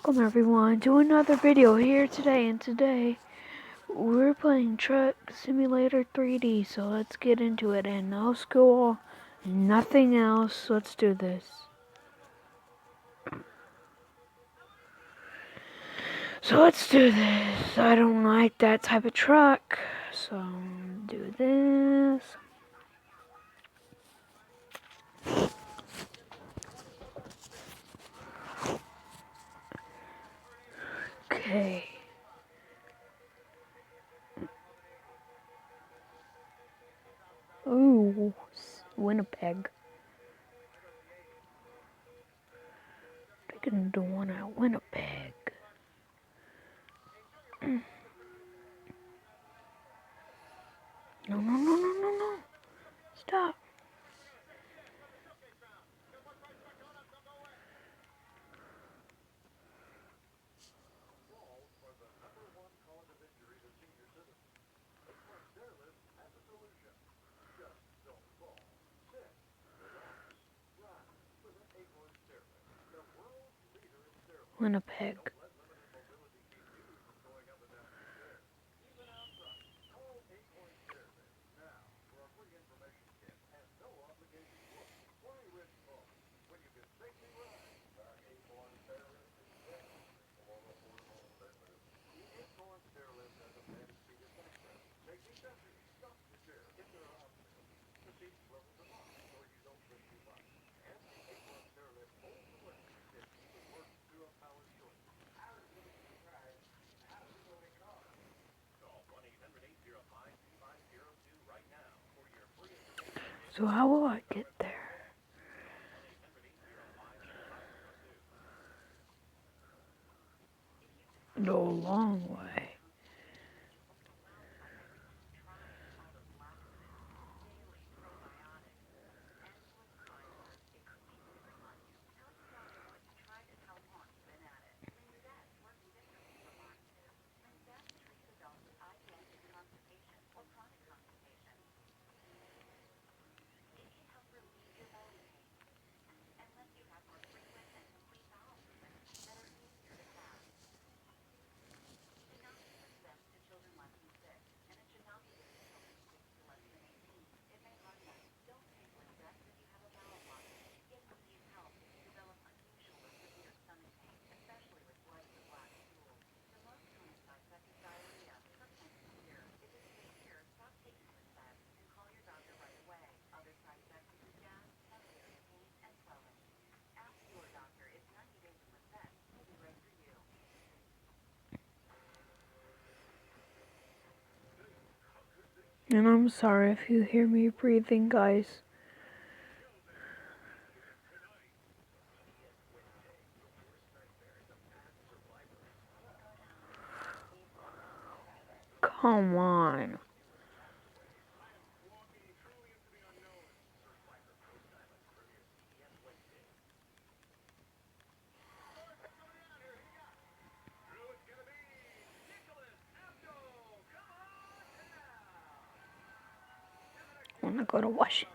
Welcome everyone to another video here today, and today we're playing Truck Simulator 3D, so let's get into it. And no school, nothing else, let's do this. So let's do this. I don't like that type of truck, so do this. Okay. Ooh, Winnipeg. Taking the one at Winnipeg. No. Stop. Winnipeg. So how will I get there? The long way. And I'm sorry if you hear me breathing, guys. Come on. I want to go to Washington.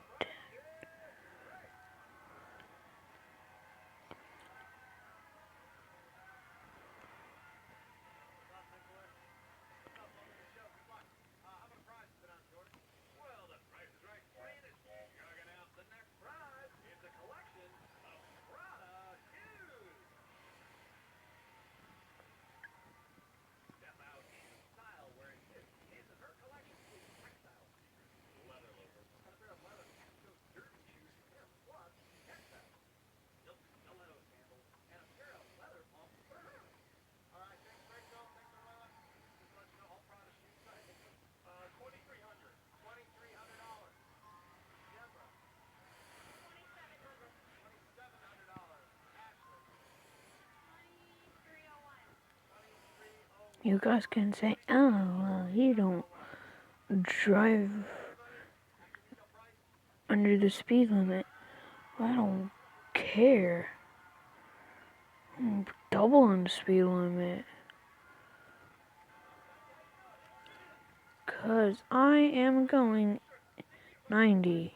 You guys can say, oh, well, you don't drive under the speed limit. I don't care. I'm doubling the speed limit. 'Cause I am going 90.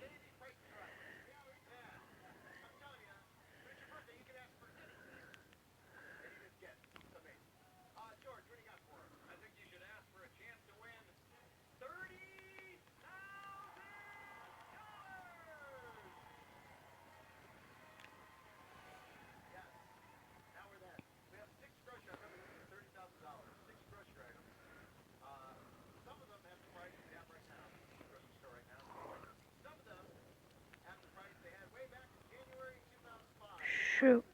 Shoot.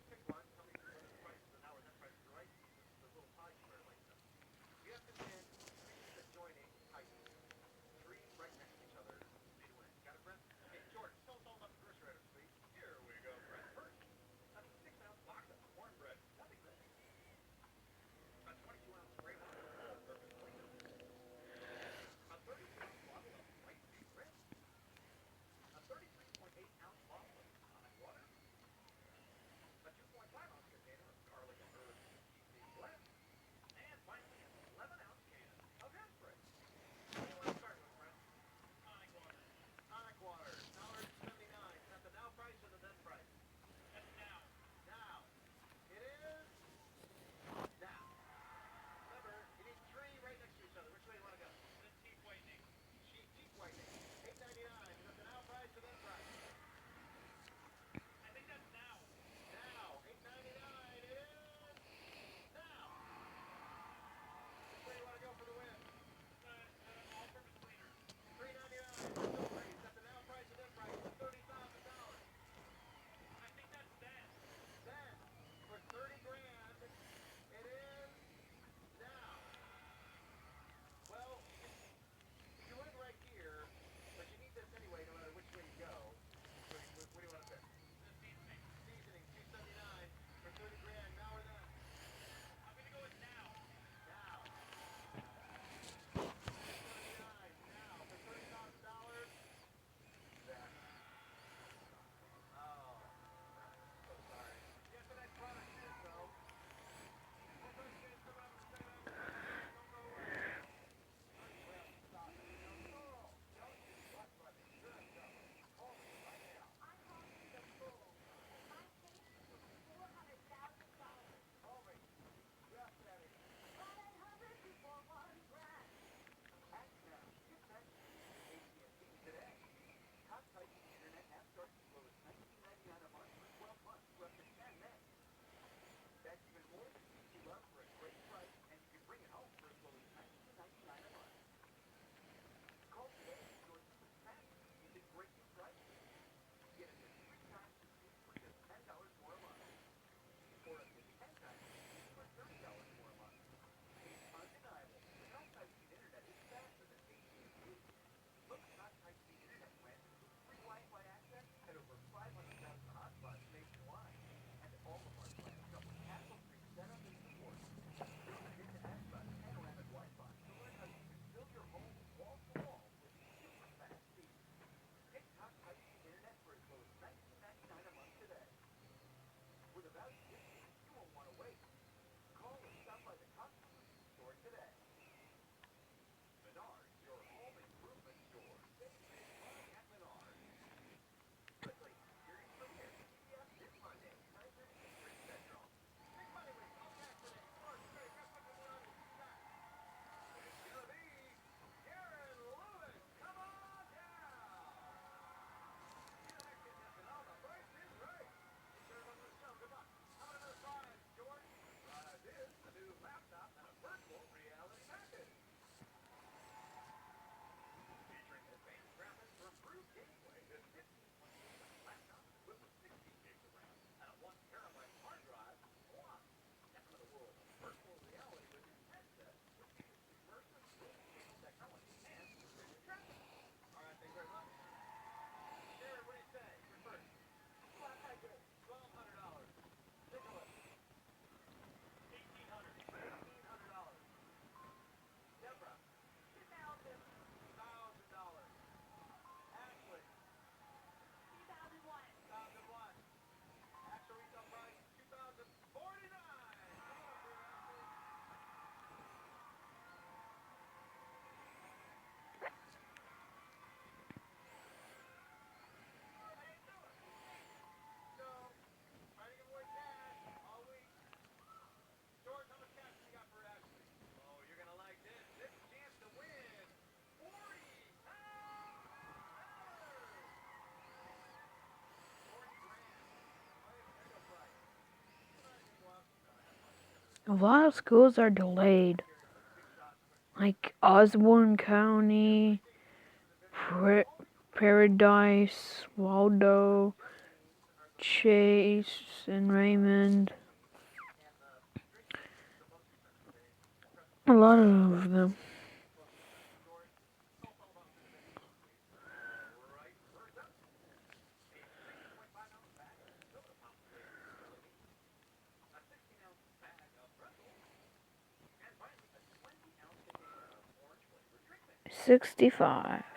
A lot of schools are delayed, like Osborne County, Paradise, Waldo, Chase and Raymond. A lot of them. $65.